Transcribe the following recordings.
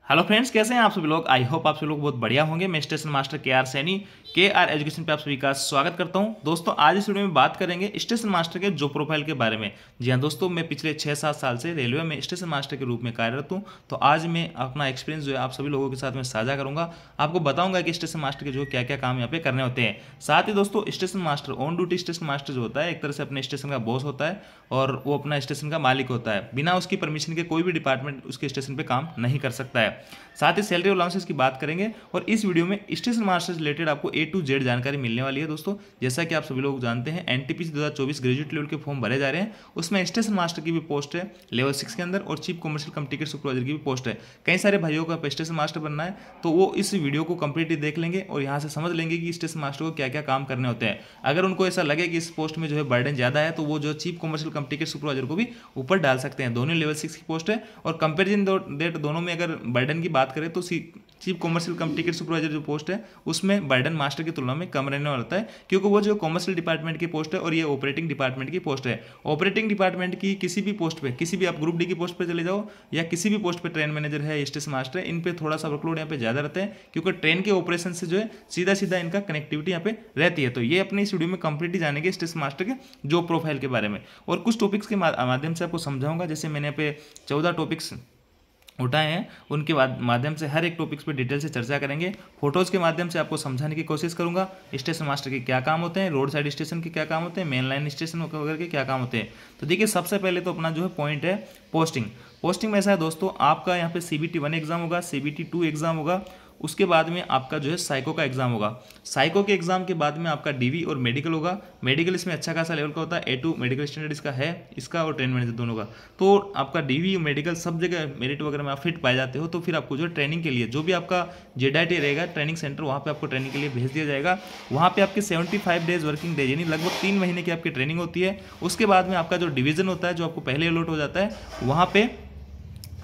Hello friends, कैसे हैं आप सभी लोग। आई होप आप सभी लोग बहुत बढ़िया होंगे। मैं station master KR. Saini KR. Education पे आप सभी का स्वागत करता हूं। दोस्तों, आज इस वीडियो में बात करेंगे स्टेशन मास्टर के जॉब प्रोफाइल के बारे में। जी हाँ दोस्तों, मैं पिछले 6-7 साल से रेलवे में स्टेशन मास्टर के रूप में कार्यरत हूँ। तो आज मैं अपना एक्सपीरियंस जो है आप सभी लोगों के साथ में साझा करूंगा। आपको बताऊंगा कि स्टेशन मास्टर के जो क्या क्या काम यहाँ पे करने होते हैं। साथ ही दोस्तों, station master on duty station master जो होता है एक तरह से अपने स्टेशन का बॉस होता है और वो अपना स्टेशन का मालिक होता है। बिना उसकी परमिशन के कोई भी डिपार्टमेंट उसके स्टेशन पे काम नहीं कर सकता है। साथ ही सैलरी अलाउंसेस की बात करेंगे और इस वीडियो में स्टेशन मास्टर से रिलेटेड आपको A to Z जानकारी मिलने वाली है। दोस्तों, जैसा कि आप सभी लोग जानते हैं, NTPC 2024 ग्रेजुएट लेवल के फॉर्म भरे जा रहे हैं। उसमें स्टेशन मास्टर की भी पोस्ट है लेवल 6 के अंदर और चीफ कमर्शियल कम टिकट सुपरवाइजर की भी पोस्ट है। कई सारे भाइयों का स्टेशन मास्टर बनना है तो वो इस वीडियो को कंप्लीटली देख लेंगे और यहाँ से समझ लेंगे कि स्टेशन मास्टर को क्या क्या काम करने होते हैं। अगर उनको ऐसा लगे कि इस पोस्ट में जो है बर्डन ज़्यादा है तो वो जो चीफ कमर्शियल कम टिकट सुपरवाइजर को भी ऊपर डाल सकते हैं। दोनों लेवल 6 की पोस्ट है और कंपेरिजन डेट दोनों में अगर बर्डन की बात करें तो चीफ कॉमर्शियल कम टिकट सुपरवाइजर जो पोस्ट है उसमें बर्डन मास्टर की तुलना में कम रहने वाला होता है, क्योंकि वो जो कॉमर्शियल डिपार्टमेंट की पोस्ट है और ये ऑपरेटिंग डिपार्टमेंट की पोस्ट है। ऑपरेटिंग डिपार्टमेंट की किसी भी पोस्ट पे, किसी भी आप ग्रुप डी की पोस्ट पे चले जाओ या किसी भी पोस्ट पे ट्रेन मैनेजर है, स्टेशन मास्टर है, इन पे थोड़ा सा वर्कलोड यहाँ पे ज़्यादा रहता है, क्योंकि ट्रेन के ऑपरेशन से जो है सीधा सीधा इनका कनेक्टिविटी यहाँ पे रहती है। तो ये अपने इस वीडियो में कंप्लीटली जानेंगे स्टेशन मास्टर के जॉब प्रोफाइल के बारे में और कुछ टॉपिक्स के माध्यम से आपको समझाऊंगा। जैसे मैंने यहाँ पे 14 टॉपिक्स उठाए हैं, उनके माध्यम से हर एक टॉपिक्स पे डिटेल से चर्चा करेंगे। फोटोज़ के माध्यम से आपको समझाने की कोशिश करूंगा स्टेशन मास्टर के क्या काम होते हैं, रोड साइड स्टेशन के क्या काम होते हैं, मेन लाइन स्टेशन वगैरह के क्या काम होते हैं। तो देखिए, सबसे पहले तो अपना जो है पॉइंट है पोस्टिंग। पोस्टिंग में ऐसा है दोस्तों, आपका यहाँ पे CBT 1 एग्जाम होगा, CBT 2 एग्जाम होगा, उसके बाद में आपका जो है साइको का एग्जाम होगा। साइको के एग्जाम के बाद में आपका DV और मेडिकल होगा। मेडिकल इसमें अच्छा खासा लेवल का होता है, A2 मेडिकल स्टैंडर्ड इसका है, इसका और ट्रेन मैनेजर दोनों का। तो आपका DV मेडिकल सब जगह मेरिट वगैरह में आप फिट पाए जाते हो तो फिर आपको जो ट्रेनिंग के लिए जो भी आपका JDIT रहेगा ट्रेनिंग सेंटर, वहाँ पे आपको ट्रेनिंग के लिए भेज दिया जाएगा। वहाँ पे आपके 75 डेज वर्किंग डेज यानी लगभग 3 महीने की आपकी ट्रेनिंग होती है। उसके बाद में आपका जो डिवीजन होता है, जो आपको पहले अलॉट हो जाता है, वहाँ पे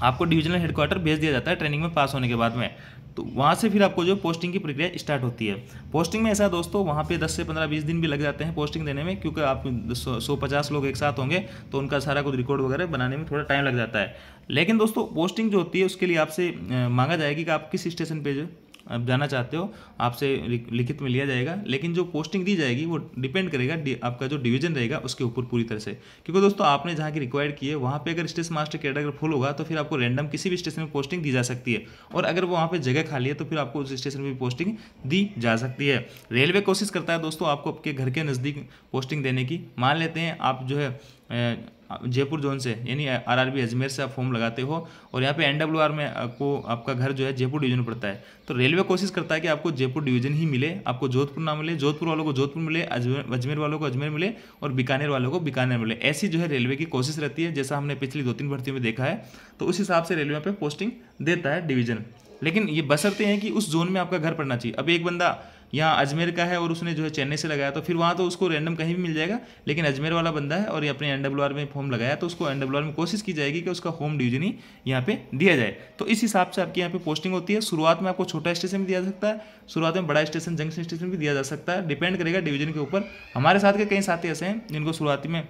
आपको डिविजनल हेडक्वार्टर भेज दिया जाता है ट्रेनिंग में पास होने के बाद में। तो वहाँ से फिर आपको जो पोस्टिंग की प्रक्रिया स्टार्ट होती है। पोस्टिंग में ऐसा है दोस्तों, वहाँ पे 10 से 15-20 दिन भी लग जाते हैं पोस्टिंग देने में, क्योंकि आप 150 लोग एक साथ होंगे तो उनका सारा कुछ रिकॉर्ड वगैरह बनाने में थोड़ा टाइम लग जाता है। लेकिन दोस्तों, पोस्टिंग जो होती है उसके लिए आपसे मांगा जाएगी कि आप किस स्टेशन पे जो आप जाना चाहते हो, आपसे लिखित में लिया जाएगा। लेकिन जो पोस्टिंग दी जाएगी वो डिपेंड करेगा आपका जो डिवीजन रहेगा उसके ऊपर पूरी तरह से, क्योंकि दोस्तों आपने जहाँ की रिक्वायर्ड की है वहाँ पे अगर स्टेशन मास्टर कैटेगरी फुल होगा तो फिर आपको रैंडम किसी भी स्टेशन में पोस्टिंग दी जा सकती है, और अगर वो वहाँ पे जगह खाली है तो फिर आपको उस स्टेशन में भी पोस्टिंग दी जा सकती है। रेलवे कोशिश करता है दोस्तों आपको आपके घर के नज़दीक पोस्टिंग देने की। मान लेते हैं आप जो है जयपुर जोन से यानी RRB अजमेर से आप फॉर्म लगाते हो और यहाँ पे NWR में आपको आपका घर जो है जयपुर डिवीजन पड़ता है, तो रेलवे कोशिश करता है कि आपको जयपुर डिवीजन ही मिले, आपको जोधपुर ना मिले, जोधपुर वालों को जोधपुर मिले, अजमेर वालों को अजमेर मिले और बीकानेर वालों को बीकानेर मिले। ऐसी जो है रेलवे की कोशिश रहती है, जैसा हमने पिछली 2-3 भर्तियों में देखा है। तो उस हिसाब से रेलवे पे पोस्टिंग देता है डिवीजन, लेकिन ये बशर्ते हैं कि उस जोन में आपका घर पड़ना चाहिए। अब एक बंदा यहाँ अजमेर का है और उसने जो है चेन्नई से लगाया तो फिर वहाँ तो उसको रैंडम कहीं भी मिल जाएगा, लेकिन अजमेर वाला बंदा है और ये अपने NWR में फॉर्म लगाया तो उसको NWR में कोशिश की जाएगी कि उसका होम डिवीजन ही यहाँ पे दिया जाए। तो इस हिसाब से आपकी यहाँ पे पोस्टिंग होती है। शुरुआत में आपको छोटा स्टेशन भी दिया जा सकता है, शुरुआत में बड़ा स्टेशन जंक्शन स्टेशन भी दिया जा सकता है, डिपेंड करेगा डिवीजन के ऊपर। हमारे साथ के कई साथी ऐसे हैं जिनको शुरुआती में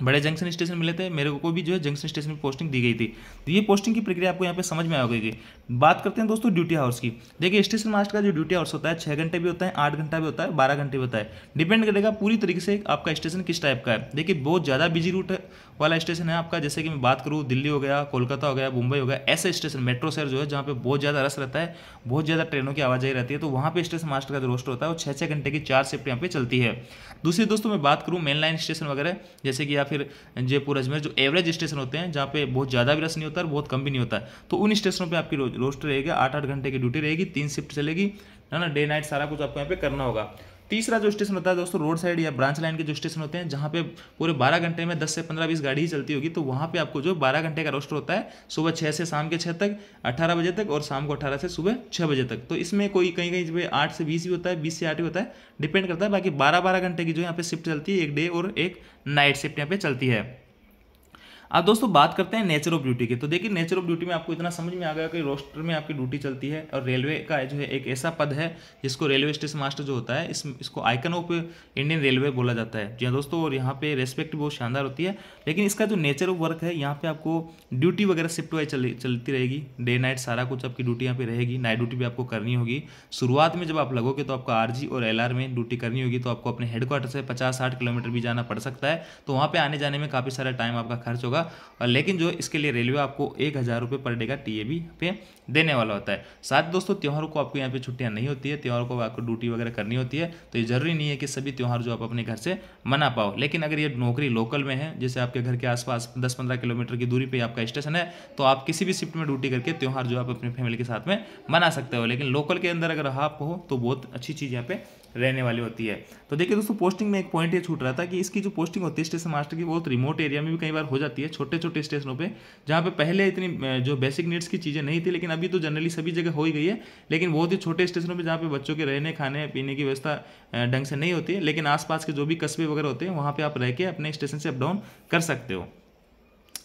बड़े जंक्शन स्टेशन मिले थे, मेरे को भी जो है जंक्शन स्टेशन में पोस्टिंग दी गई थी। तो ये पोस्टिंग की प्रक्रिया आपको यहाँ पे समझ में आ गई। बात करते हैं दोस्तों ड्यूटी आवर्स की। देखिए, स्टेशन मास्टर का जो ड्यूटी आवर्स होता है 6 घंटे भी होता है, 8 घंटा भी होता है, 12 घंटे भी होता है। डिपेंड करेगा पूरी तरीके से आपका स्टेशन किस टाइप का है। देखिए, बहुत ज़्यादा बिजी रूट वाला स्टेशन है आपका, जैसे कि मैं बात करूँ दिल्ली हो गया, कोलकाता हो गया, मुंबई हो गया, ऐसे स्टेशन मेट्रो शहर जो है जहाँ पे बहुत ज़्यादा रस रहता है, बहुत ज़्यादा ट्रेनों की आवाजाही रहती है, तो वहाँ पे स्टेशन मास्टर का जो रोस्टर होता है वो 6-6 घंटे की 4 शिफ्ट यहाँ पे चलती है। दूसरी दोस्तों मैं बात करूँ मेन लाइन स्टेशन वगैरह, जैसे कि या फिर जयपुर अजमेर जो एवरेज स्टेशन होते हैं जहाँ पे बहुत ज़्यादा भी रस नहीं होता और बहुत कम भी नहीं होता, तो उन स्टेशनों पे आपकी रोस्टर रहेगा, 8-8 घंटे की ड्यूटी रहेगी, 3 शिफ्ट चलेगी, है ना, डे नाइट सारा कुछ आपको यहाँ पे करना होगा। तीसरा जो स्टेशन होता है दोस्तों रोड साइड या ब्रांच लाइन के जो स्टेशन होते हैं जहाँ पे पूरे 12 घंटे में 10 से 15-20 गाड़ी ही चलती होगी, तो वहाँ पे आपको जो 12 घंटे का रोस्टर होता है, सुबह 6 से शाम के 6 तक, 18 बजे तक, और शाम को 18 से सुबह 6 बजे तक। तो इसमें कोई कहीं कहीं 8 से 20 भी होता है, 20 से 8 भी होता है, डिपेंड करता है। बाकी 12-12 घंटे की जो यहाँ पे शिफ्ट चलती है, एक डे और एक नाइट शिफ्ट यहाँ पे चलती है। अब दोस्तों बात करते हैं नेचर ऑफ ड्यूटी की। तो देखिए नेचर ऑफ ड्यूटी में आपको इतना समझ में आ गया कि रोस्टर में आपकी ड्यूटी चलती है और रेलवे का जो है एक ऐसा पद है जिसको रेलवे स्टेशन मास्टर जो होता है इसको आइकन ऑफ इंडियन रेलवे बोला जाता है। जी हाँ दोस्तों, और यहाँ पे रेस्पेक्ट बहुत शानदार होती है। लेकिन इसका जो नेचर ऑफ वर्क है, यहाँ पे आपको ड्यूटी वगैरह शिफ्ट वाइज चलती रहेगी, डे नाइट सारा कुछ आपकी ड्यूटी यहाँ पे रहेगी। नाइट ड्यूटी भी आपको करनी होगी। शुरुआत में जब आप लगोगे तो आपका आरजी और एलआर में ड्यूटी करनी होगी, तो आपको अपने हेडक्वार्टर से 50-60 किलोमीटर भी जाना पड़ सकता है। तो वहाँ पे आने जाने में काफ़ी सारा टाइम आपका खर्च होगा। और लेकिन जो इसके लिए रेलवे आपको 1000 रुपये पर डे का टीएबी पे देने वाला होता है। साथ दोस्तों त्योहारों को आपको यहाँ पे छुट्टियाँ नहीं होती है, त्योहारों को आपको ड्यूटी वगैरह करनी होती है। तो ये जरूरी नहीं है कि सभी त्यौहार जो आप अपने घर से मना पाओ। लेकिन अगर ये नौकरी लोकल में है, जैसे आपके घर के आसपास 10-15 किलोमीटर की दूरी पे आपका स्टेशन है, तो आप किसी भी शिफ्ट में ड्यूटी करके त्यौहार जो आप अपनी फैमिली के साथ में मना सकते हो। लेकिन लोकल के अंदर अगर आप हो तो बहुत अच्छी चीज़ यहाँ पे रहने वाली होती है। तो देखिए दोस्तों पोस्टिंग में एक पॉइंट ये छूट रहा था कि इसकी जो पोस्टिंग होती है स्टेशन मास्टर की, बहुत रिमोट एरिया में भी कई बार हो जाती है, छोटे छोटे स्टेशनों पे, जहाँ पे पहले इतनी जो बेसिक नीड्स की चीज़ें नहीं थी, लेकिन अभी तो जनरली सभी जगह हो ही गई है। लेकिन बहुत ही छोटे स्टेशनों पे जहाँ पे बच्चों के रहने खाने पीने की व्यवस्था ढंग से नहीं होती है, लेकिन आसपास के जो भी कस्बे वगैरह होते हैं वहाँ पे आप रह के अपने स्टेशन से अप डाउन कर सकते हो।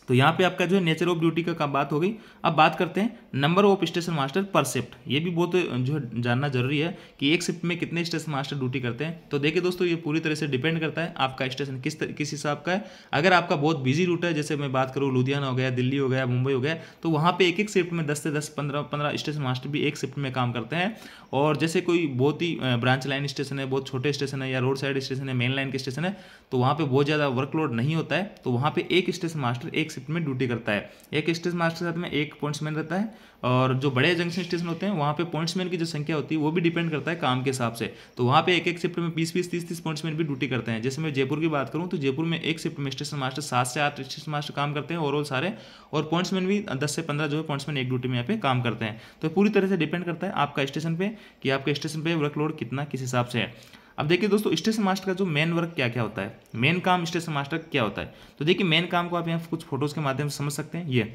तो यहाँ पे आपका जो है नेचर ऑफ ड्यूटी का बात हो गई। अब बात करते हैं नंबर ऑफ स्टेशन मास्टर पर शिफ्ट। ये भी बहुत जो है जानना जरूरी है कि एक शिफ्ट में कितने स्टेशन मास्टर ड्यूटी करते हैं। तो देखिए दोस्तों ये पूरी तरह से डिपेंड करता है आपका स्टेशन किस हिसाब का है। अगर आपका बहुत बिजी रूट है, जैसे मैं बात करूँ लुधियाना हो गया, दिल्ली हो गया, मुंबई हो गया, तो वहाँ पे एक शिफ्ट में 10 से 10, 15 स्टेशन मास्टर भी एक शिफ्ट में काम करते हैं। और जैसे कोई बहुत ही ब्रांच लाइन स्टेशन है, बहुत छोटे स्टेशन है, या रोड साइड स्टेशन है, मेन लाइन के स्टेशन है, तो वहाँ पे बहुत ज़्यादा वर्कलोड नहीं होता है, तो वहाँ पे एक स्टेशन मास्टर एक शिफ्ट में ड्यूटी करता है। एक स्टेशन मास्टर के साथ में एक पॉइंट्समैन रहता है। और जो बड़े जंक्शन स्टेशन होते हैं वहाँ पे पॉइंट्समैन की जो संख्या होती है वो भी डिपेंड करता है काम के हिसाब से। तो वहाँ पे एक शिफ्ट में 20-20, 30-30 पॉइंट्समैन भी ड्यूटी करते हैं। जैसे मैं जयपुर की बात करूँ तो जयपुर में एक शिफ्ट में स्टेशन मास्टर 7 से 8 स्टेशन मास्टर काम करते हैं ओवरऑल सारे, और पॉइंट्समैन भी 10 से 15 जो है पॉइंट्समैन एक ड्यूटी में यहाँ पे काम करते हैं। तो पूरी तरह से डिपेंड करता है आपका स्टेशन पे कि आपके स्टेशन पे वर्कलोड कितना किस हिसाब से है। अब देखिए दोस्तों स्टेशन मास्टर का जो मेन वर्क क्या क्या होता है, मेन काम स्टेशन मास्टर क्या होता है। तो देखिए मेन काम को आप यहाँ कुछ फोटोज के माध्यम से समझ सकते हैं। ये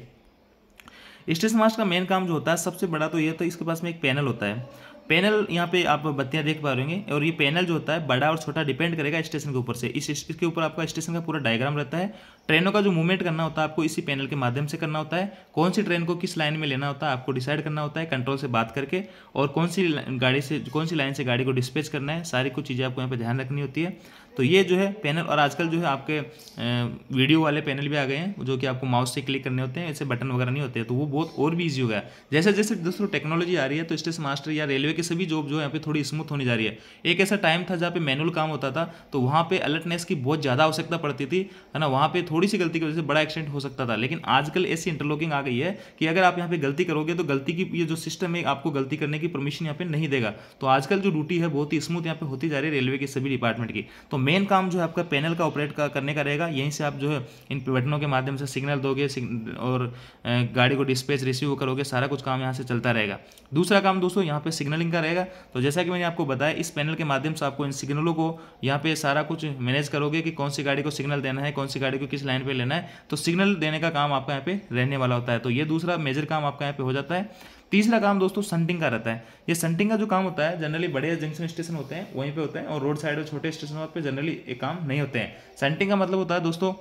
स्टेशन मास्टर का मेन काम जो होता है सबसे बड़ा तो ये, तो इसके पास में एक पैनल होता है। पैनल यहाँ पे आप बत्तियां देख पा रहे होंगे, और ये पैनल जो होता है बड़ा और छोटा डिपेंड करेगा स्टेशन के ऊपर से। इसके ऊपर आपका स्टेशन का पूरा डायग्राम रहता है। ट्रेनों का जो मूवमेंट करना होता है आपको इसी पैनल के माध्यम से करना होता है। कौन सी ट्रेन को किस लाइन में लेना होता है आपको डिसाइड करना होता है कंट्रोल से बात करके, और कौन सी लाइन से गाड़ी को डिस्पैच करना है, सारी कुछ चीज़ें आपको यहाँ पे ध्यान रखनी होती है। तो ये जो है पैनल, और आजकल जो है आपके वीडियो वाले पैनल भी आ गए हैं जो कि आपको माउस से क्लिक करने होते हैं, ऐसे बटन वगैरह नहीं होते हैं, तो वो बहुत और भी ईजी हो गया। जैसे जैसे दोस्तों टेक्नोलॉजी आ रही है तो स्टेशन मास्टर या रेलवे की सभी जॉब जो है यहाँ पे थोड़ी स्मूथ होनी जा रही है। एक ऐसा टाइम था जहाँ पे मैनुअल काम होता था, तो वहाँ पे अलर्टनेस की बहुत ज़्यादा आवश्यकता पड़ती थी, है ना। वहाँ पे थोड़ी सी गलती की वजह से बड़ा एक्सीडेंट हो सकता था। लेकिन आजकल ऐसी इंटरलॉकिंग आ गई है कि अगर आप यहाँ पे गलती करोगे तो गलती की ये जो सिस्टम है आपको गलती करने की परमिशन यहाँ पे नहीं देगा। तो आजकल जो ड्यूटी है बहुत ही स्मूथ यहाँ पे होती जा रही है रेलवे के सभी डिपार्टमेंट की। तो मेन काम जो है आपका पैनल का ऑपरेट करने का रहेगा। यहीं से आप जो है इन बटनों के माध्यम से सिग्नल दोगे और गाड़ी को डिस्पैच रिसीव करोगे, सारा कुछ काम यहाँ से चलता रहेगा। दूसरा काम दोस्तों यहाँ पे सिग्नलिंग का रहेगा। तो जैसा कि मैंने आपको बताया इस पैनल के माध्यम से आपको इन सिग्नलों को यहाँ पे सारा कुछ मैनेज करोगे कि कौन सी गाड़ी को सिग्नल देना है, कौन सी गाड़ी को किस लाइन पे लेना है। तो सिग्नल देने का काम आपका यहाँ पे रहने वाला होता है। तो ये दूसरा मेजर काम आपका यहाँ पे हो जाता है। तीसरा काम दोस्तों संटिंग का रहता है। ये संटिंग का जो काम होता है जनरली बड़े जंक्शन स्टेशन होते हैं वहीं पे होता है, और रोड साइड और छोटे स्टेशनों पे जनरली ये काम नहीं होते हैं। संटिंग का मतलब होता है दोस्तों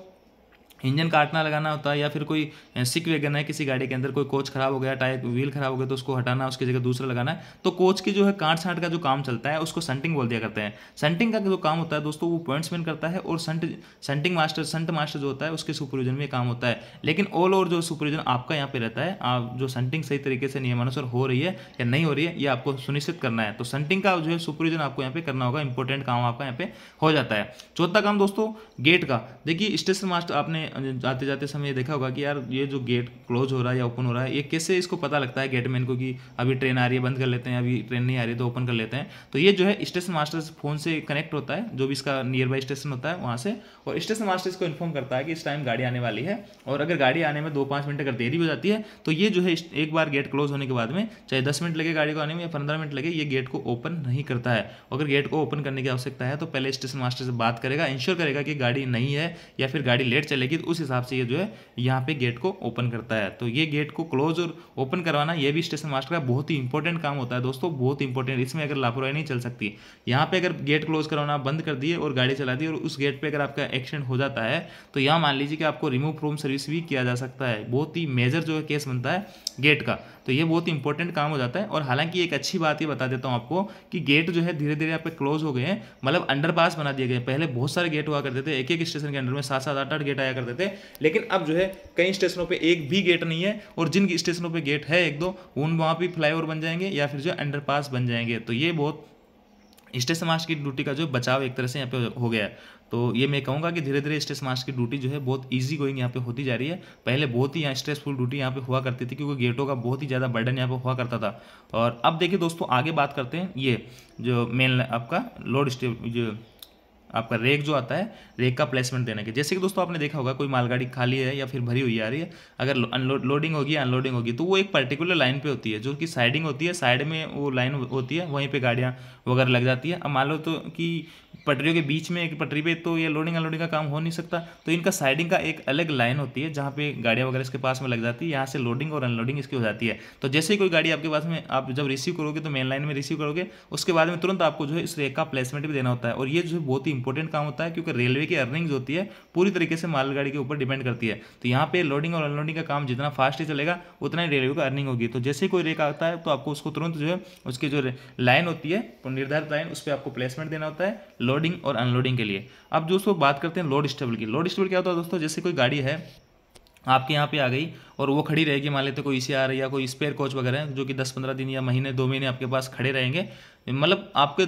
इंजन काटना लगाना होता है, या फिर कोई सिक वैगन है किसी गाड़ी के अंदर, कोई कोच खराब हो गया, टायर व्हील खराब हो गया तो उसको हटाना, उसकी जगह दूसरा लगाना है। तो कोच की जो है काट छांट का जो काम चलता है उसको संटिंग बोल दिया करते हैं। संटिंग का जो काम होता है दोस्तों वो पॉइंट्समैन करता है, और संट मास्टर जो होता है उसके सुपरविजन में काम होता है। लेकिन ऑल ओवर जो सुपरविजन आपका यहाँ पे रहता है, आप जो संटिंग सही तरीके से नियमानुसार हो रही है या नहीं हो रही है ये आपको सुनिश्चित करना है। तो संटिंग का जो है सुपरविजन आपको यहाँ पे करना होगा, इंपॉर्टेंट काम आपका यहाँ पे हो जाता है। चौथा काम दोस्तों गेट का। देखिए स्टेशन मास्टर आपने आते जाते समय देखा होगा कि यार ये जो गेट क्लोज हो रहा है या ओपन हो रहा है, ये कैसे इसको पता लगता है गेटमैन को कि अभी ट्रेन आ रही है बंद कर लेते हैं, अभी ट्रेन नहीं आ रही है तो ओपन कर लेते हैं। तो ये जो है स्टेशन मास्टर फोन से कनेक्ट होता है, जो भी इसका नियर बाई स्टेशन होता है वहाँ से, और स्टेशन मास्टर इसको इन्फॉर्म करता है कि इस टाइम गाड़ी आने वाली है। और अगर गाड़ी आने में 2-5 मिनट अगर देरी हो जाती है तो ये जो है एक बार गेट क्लोज होने के बाद में चाहे 10 मिनट लगे गाड़ी को आने में या 15 मिनट लगे, ये गेट को ओपन नहीं करता है। अगर गेट को ओपन करने की आवश्यकता है तो पहले स्टेशन मास्टर से बात करेगा, इंश्योर करेगा कि गाड़ी नहीं है या फिर गाड़ी लेट चलेगी तो उस हिसाब से ये जो है यहाँ पे गेट को ओपन करता है। तो ये गेट को क्लोज और ओपन करवाना ये भी स्टेशन मास्टर का बहुत ही इंपॉर्टेंट काम होता है दोस्तों, बहुत इंपॉर्टेंट। इसमें अगर लापरवाही नहीं चल सकती। यहाँ पे अगर गेट क्लोज करवाना बंद कर दिए और गाड़ी चला दी और उस गेट पे अगर आपका एक्सीडेंट हो जाता है तो यहाँ मान लीजिए कि आपको रिमूव फ्रॉम सर्विस भी किया जा सकता है। बहुत ही मेजर जो है केस बनता है गेट का, तो ये बहुत ही इंपॉर्टेंट काम हो जाता है। और हालांकि एक अच्छी बात ये बता देता हूँ आपको कि गेट जो है धीरे धीरे यहाँ पे क्लोज हो गए हैं, मतलब अंडरपास बना दिए गए। पहले बहुत सारे गेट हुआ करते थे, एक एक स्टेशन के अंडर में 7 7 8 8 गेट आया करते थे, लेकिन अब जो है कई स्टेशनों पे एक भी गेट नहीं है। और जिन स्टेशनों पे गेट है एक दो, उन वहाँ पे फ्लाईओवर बन जाएंगे या फिर जो अंडरपास बन जाएंगे। तो ये बहुत स्टेशन मास्टर की ड्यूटी का जो बचाव एक तरह से यहाँ पे हो गया है। तो ये मैं कहूँगा कि धीरे धीरे स्टेशन मास्टर की ड्यूटी जो है बहुत इजी गोइंग यहाँ पे होती जा रही है। पहले बहुत ही यहाँ स्ट्रेसफुल ड्यूटी यहाँ पे हुआ करती थी, क्योंकि गेटों का बहुत ही ज़्यादा बर्डन यहाँ पे हुआ करता था। और अब देखिए दोस्तों आगे बात करते हैं, ये जो मेन आपका लोड जो आपका रेक जो आता है, रेक का प्लेसमेंट देने के। जैसे कि दोस्तों आपने देखा होगा कोई मालगाड़ी खाली है या फिर भरी हुई आ रही है, अगर लोडिंग होगी अनलोडिंग होगी तो वो एक पर्टिकुलर लाइन पे होती है, जो कि साइडिंग होती है, साइड में वो लाइन होती है, वहीं पे गाड़ियाँ वगैरह लग जाती है। अब मान लो तो कि पटरियों के बीच में एक पटरी पे तो ये लोडिंग अनलोडिंग का काम हो नहीं सकता, तो इनका साइडिंग का एक अलग लाइन होती है जहाँ पे गाड़ियाँ वगैरह इसके पास में लग जाती है, यहाँ से लोडिंग और अनलोडिंग इसकी हो जाती है। तो जैसे ही कोई गाड़ी आपके पास में आप जब रिसीव करोगे तो मेन लाइन में रिसीव करोगे, उसके बाद में तुरंत आपको जो है इस रेक का प्लेसमेंट भी देना होता है। और ये जो है बहुत ही इंपॉर्टेंट काम होता है, क्योंकि रेलवे की अर्निंग होती है पूरी तरीके से मालगाड़ी के ऊपर डिपेंड करती है। तो यहाँ पे लोडिंग और अनलोडिंग का काम जितना फास्ट ही चलेगा उतना ही रेलवे का अर्निंग होगी। तो जैसे ही कोई रेक आता है तो आपको उसको तुरंत जो है उसकी जो लाइन होती है निर्धारित लाइन, उस पर आपको प्लेसमेंट देना होता है लोडिंग और अनलोडिंग के लिए। अब दोस्तों बात करते हैं लोड स्टेबल की। लोड स्टेबल क्या होता है दोस्तों, जैसे कोई गाड़ी है आपके यहाँ पे आ गई और वो खड़ी रहेगी, मान लेते कोई ईसीआर या कोई स्पेयर कोच वगैरह है जो कि 10-15 दिन या महीने 2 महीने आपके पास खड़े रहेंगे, मतलब आपके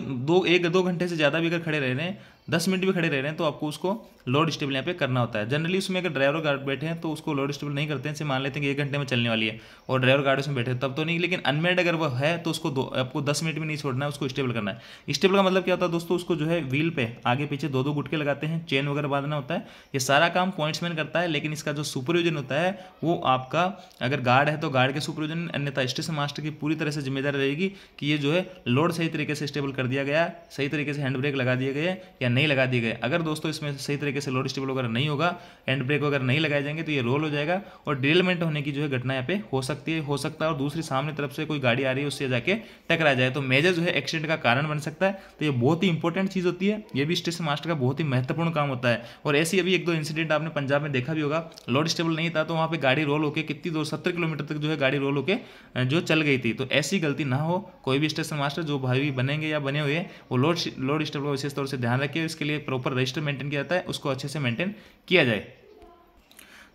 1-2 घंटे से ज़्यादा भी अगर खड़े रह रहे हैं, 10 मिनट भी खड़े रह रहे हैं, तो आपको उसको लोड स्टेबल यहाँ पे करना होता है। जनरली उसमें अगर ड्राइवर गार्ड बैठे हैं तो उसको लोड स्टेबल नहीं करते हैं, जैसे मान लेते हैं कि 1 घंटे में चलने वाली है और ड्राइवर गार्ड उसमें बैठे तब तो नहीं, लेकिन अनमेड अगर वो है तो उसको आपको 10 मिनट भी नहीं छोड़ना है, उसको स्टेबल करना है। स्टेबल का मतलब क्या होता है दोस्तों, उसको जो है व्हील पे आगे पीछे 2-2 गुटके लगाते हैं, चेन वगैरह बांधना होता है, ये सारा काम पॉइंट्समैन करता है। लेकिन इसका जो सुपरविजन होता है वो आपका अगर गार्ड है तो गार्ड के सुपरविजन, अन्यथा स्टेशन मास्टर की पूरी तरह से जिम्मेदारी रहेगी कि ये जो है लोड सही तरीके से स्टेबल कर दिया गया, सही तरीके से हैंड ब्रेक लगा दिए गए या नहीं लगा दिए गए। अगर दोस्तों इसमें सही तरीके से लोड स्टेबल वगैरह नहीं होगा, हैंड ब्रेक वगैरह नहीं लगाए जाएंगे तो ये रोल हो जाएगा और डिरेलमेंट होने की जो है घटना यहाँ पे हो सकती है, और दूसरी सामने तरफ से कोई गाड़ी आ रही है उससे जाके टकरा जाए तो मेजर जो है एक्सीडेंट का कारण बन सकता है। तो ये बहुत ही इंपॉर्टेंट चीज़ होती है, ये भी स्टेशन मास्टर का बहुत ही महत्वपूर्ण काम होता है। और ऐसी अभी 1-2 इंसिडेंट आपने पंजाब में देखा भी होगा, लोड स्टेबल नहीं था तो वहाँ पे गाड़ी रोल होकर कितनी दूर 70 किलोमीटर तक जो है गाड़ी रोल होकर जो चल गई थी। तो ऐसी गलती ना हो, कोई भी स्टेशन मास्टर जो भाई बनेंगे या बने हुए वो लोड स्टेबल का विशेष तौर से ध्यान रखिए। इसके लिए प्रॉपर रजिस्टर मेंटेन किया जाता है, उसको अच्छे से मेंटेन किया जाए।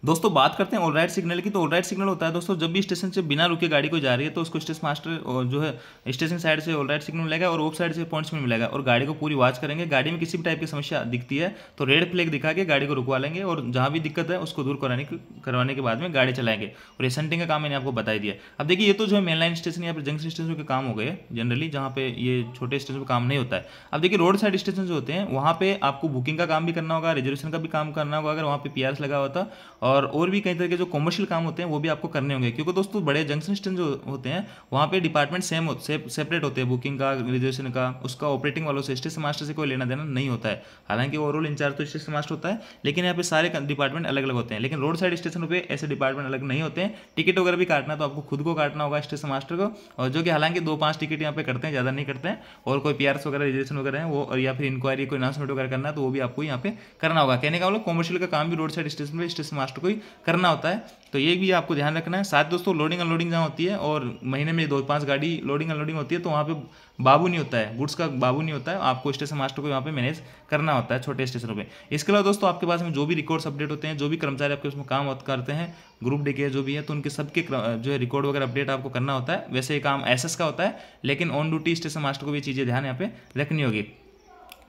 दोस्तों बात करते हैं ऑल राइट सिग्नल की। तो ऑल राइट सिग्नल होता है दोस्तों जब भी स्टेशन से बिना रुके गाड़ी को जा रही है तो उसको स्टेशन मास्टर जो है स्टेशन साइड से ऑल राइट सिग्नल मिलेगा और ऑफ साइड से पॉइंट्स में मिलेगा और गाड़ी को पूरी वॉच करेंगे। गाड़ी में किसी भी टाइप की समस्या दिखती है तो रेड फ्लैग दिखा के गाड़ी को रुकवा लेंगे और जहाँ भी दिक्कत है उसको दूर करवाने के बाद में गाड़ी चलाएंगे। और ये सेंटिंग का काम मैंने आपको बता दिया। अब देखिए ये तो जो है मेन लाइन स्टेशन या फिर जंक्शन स्टेशन के काम हो गए जनरली, जहाँ पे ये छोटे स्टेशन पर काम नहीं होता है। अब देखिए रोड साइड स्टेशन जो होते हैं वहाँ पे आपको बुकिंग का काम भी करना होगा, रिजर्वेशन का भी काम करना होगा अगर वहाँ पे पीआरएस लगा होता, और भी कई तरह के जो कॉमर्शियल काम होते हैं वो भी आपको करने होंगे। क्योंकि दोस्तों बड़े जंक्शन स्टेशन जो होते हैं वहाँ पे डिपार्टमेंट सेपरेट होते हैं, बुकिंग का, रिजर्वेशन का, उसका ऑपरेटिंग वालों से, स्टेशन मास्टर से कोई लेना देना नहीं होता है। हालांकि ओवरऑल इंचार्ज तो स्टेशन मास्टर होता है, लेकिन यहाँ पे सारे डिपार्टमेंट अलग अलग होते हैं। लेकिन रोड साइड स्टेशनों पे ऐसे डिपार्टमेंट अलग नहीं होते हैं। टिकट वगैरह भी काटना तो आपको खुद को काटना होगा स्टेशन मास्टर को, और जो कि हालांकि 2-5 टिकट यहाँ पे करते हैं, ज़्यादा नहीं करते हैं। और कोई पीआरएस वगैरह रिजर्वेशन वगैरह है वो, या फिर इंक्वायरी कोई अनाउंसमेंट वगैरह करना है तो वो भी आपको यहाँ पे करना होगा। कहने का मतलब कॉमर्शियल का काम भी रोड साइड स्टेशन पे स्टेशन मास्टर को ही करना होता है। तो ये भी आपको ध्यान रखना है। साथ दोस्तों लोडिंग अनलोडिंग जहाँ होती है और महीने में 2-5 गाड़ी लोडिंग अनलोडिंग होती है तो वहाँ पे बाबू नहीं होता है, गुड्स का बाबू नहीं होता है, आपको स्टेशन मास्टर को यहाँ पे मैनेज करना होता है छोटे स्टेशनों पे। इसके अलावा दोस्तों आपके पास में जो भी रिकॉर्ड्स अपडेट होते हैं, जो भी कर्मचारी आपके उसमें काम करते हैं, ग्रुप डी के जो भी है, तो उनके सबके जो है रिकॉर्ड वगैरह अपडेट आपको करना होता है। वैसे ये काम एसएस का होता है, लेकिन ऑन ड्यूटी स्टेशन मास्टर को भी चीज़ें ध्यान यहाँ पे रखनी होगी।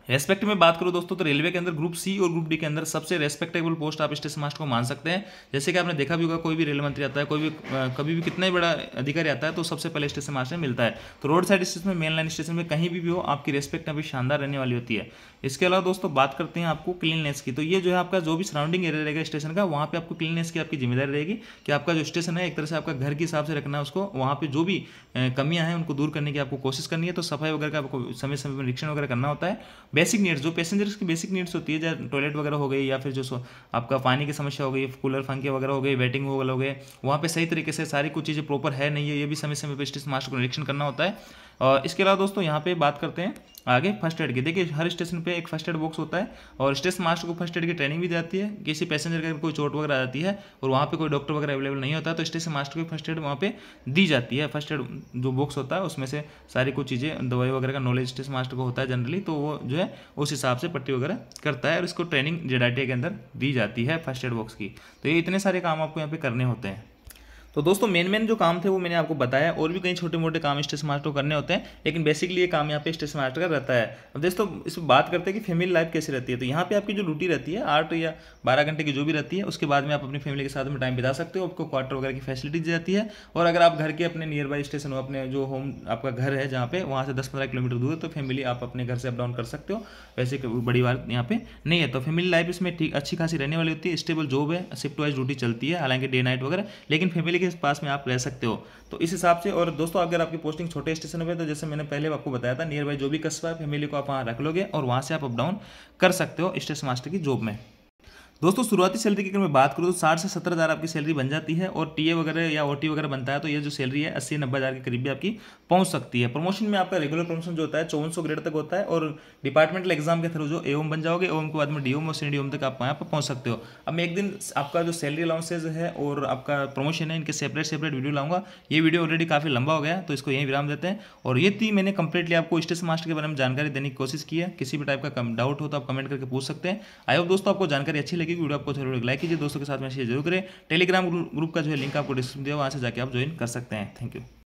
रेस्पेक्ट में बात करूँ दोस्तों तो रेलवे के अंदर ग्रुप सी और ग्रुप डी के अंदर सबसे रेस्पेक्टेबल पोस्ट आप स्टेशन मास्टर को मान सकते हैं। जैसे कि आपने देखा भी होगा कोई भी रेल मंत्री आता है, कोई भी कभी भी कितना ही बड़ा अधिकारी आता है तो सबसे पहले स्टेशन मास्टर मिलता है। तो रोड साइड स्टेशन में, मेन लाइन स्टेशन में कहीं भी हो आपकी रेस्पेक्ट अभी शानदार रहने वाली होती है। इसके अलावा दोस्तों बात करते हैं आपको क्लीननेस की। तो ये जो है आपका जो भी सराउंडिंग एरिया रहेगा स्टेशन का, वहाँ पे आपको क्लीननेस की आपकी जिम्मेदारी रहेगी कि आपका जो स्टेशन है एक तरह से आपका घर के हिसाब से रखना है उसको। वहाँ पे जो भी कमियां हैं उनको दूर करने की आपको कोशिश करनी है। तो सफाई वगैरह का आपको समय समय पर निरीक्षण वगैरह करना होता है। बेसिक नीड्स, जो पैसेंजर्स की बेसिक नीड्स होती है, जैसे टॉयलेट वगैरह हो गई, या फिर जो आपका पानी की समस्या हो गई, कूलर पंखे वगैरह हो गए, वेटिंग वगैरह हो गए, वहाँ पे सही तरीके से सारी कुछ चीज़ें प्रॉपर है नहीं है, ये भी समय समय पर स्टेशन मास्टर को निरीक्षण करना होता है। और इसके अलावा दोस्तों यहाँ पे बात करते हैं आगे फर्स्ट एड की। देखिए हर स्टेशन पे एक फर्स्ट एड बॉक्स होता है और स्टेशन मास्टर को फर्स्ट एड की ट्रेनिंग भी दी जाती है। किसी पैसेंजर का कोई चोट वगैरह आ जाती है और वहाँ पे कोई डॉक्टर वगैरह अवेलेबल नहीं होता है, तो स्टेशन मास्टर को फर्स्ट एड वहाँ पे दी जाती है। फर्स्ट एड जो बॉक्स होता है उसमें से सारी कुछ चीज़ें, दवाई वगैरह का नॉलेज स्टेशन मास्टर को होता है जनरली, तो वो जो है उस हिसाब से पट्टी वगैरह करता है और इसको ट्रेनिंग जेडाटिया के अंदर दी जाती है फर्स्ट एड बॉक्स की। तो ये इतने सारे काम आपको यहाँ पे करने होते हैं। तो दोस्तों मेन जो काम थे वो मैंने आपको बताया, और भी कई छोटे मोटे काम स्टेशन मास्टर को करने होते हैं, लेकिन बेसिकली ये काम यहाँ पे स्टेशन मास्टर का रहता है। अब दोस्तों इस बात करते हैं कि फैमिली लाइफ कैसे रहती है। तो यहाँ पे आपकी जो ड्यूटी रहती है 8 या 12 घंटे की जो भी रहती है, उसके बाद में आप अपनी फैमिली के साथ में टाइम बिता सकते हो। आपको क्वार्टर वगैरह की फैसिलिटी दी जाती है, और अगर आप घर के अपने नियर बाई स्टेशन हो, अपने जो होम आपका घर है जहाँ पे, वहाँ से 10-15 किलोमीटर दूर है, तो फैमिली आप अपने घर से अप डाउन कर सकते हो। वैसे बड़ी बात यहाँ पे नहीं है। तो फैमिली लाइफ इसमें ठीक अच्छी खासी रहने वाली होती है। स्टेबल जॉब है, शिफ्ट वाइज ड्यूटी चलती है, हालांकि डे नाइट वगैरह, लेकिन फैमिली के पास में आप रह सकते हो। तो इस हिसाब से, और दोस्तों अगर आपकी पोस्टिंग छोटे स्टेशन पे, तो जैसे मैंने पहले आपको बताया था, नियर बाई जो भी कस्बा है फैमिली को आप वहाँ रख लोगे और वहाँ से आप अप डाउन कर सकते हो स्टेशन मास्टर की जॉब में। दोस्तों शुरुआती सैलरी की अगर मैं बात करूँ तो 60 से 70 हज़ार आपकी सैलरी बन जाती है, और टीए वगैरह या ओटी वगैरह बनता है तो ये जो सैलरी है 80-90 हज़ार के करीब भी आपकी पहुंच सकती है। प्रमोशन में आपका रेगुलर प्रमोशन जो होता है 5400 ग्रेड तक होता है, और डिपार्टमेंटल एग्जाम के थ्रू जो एओम बन जाओगे, एओम के बाद में डीओम और सीडीओम तक आप यहाँ पर पहुँच सकते हो। अब मैं एक दिन आपका जो सैलरी अलाउंसेज है और आपका प्रमोशन है, इनके सेपरेट वीडियो लाऊंगा। ये वीडियो ऑलरेडी काफ़ी लंबा हो गया, तो इसको यहीं विराम देते हैं। और ये थी मैंने कंप्लीटली आपको स्टेशन मास्टर के बारे में जानकारी देने की कोशिश की है। किसी भी टाइप का डाउट हो तो आप कमेंट करके पूछ सकते हैं। आई होप दोस्तों आपको जानकारी अच्छी लगी, वीडियो आपको जरूर लाइक कीजिए, दोस्तों के साथ में शेयर जरूर करें। टेलीग्राम ग्रुप का जो है लिंक आपको डिस्क्रिप्शन दिया, वहाँ से जाके आप ज्वाइन कर सकते हैं। Thank you.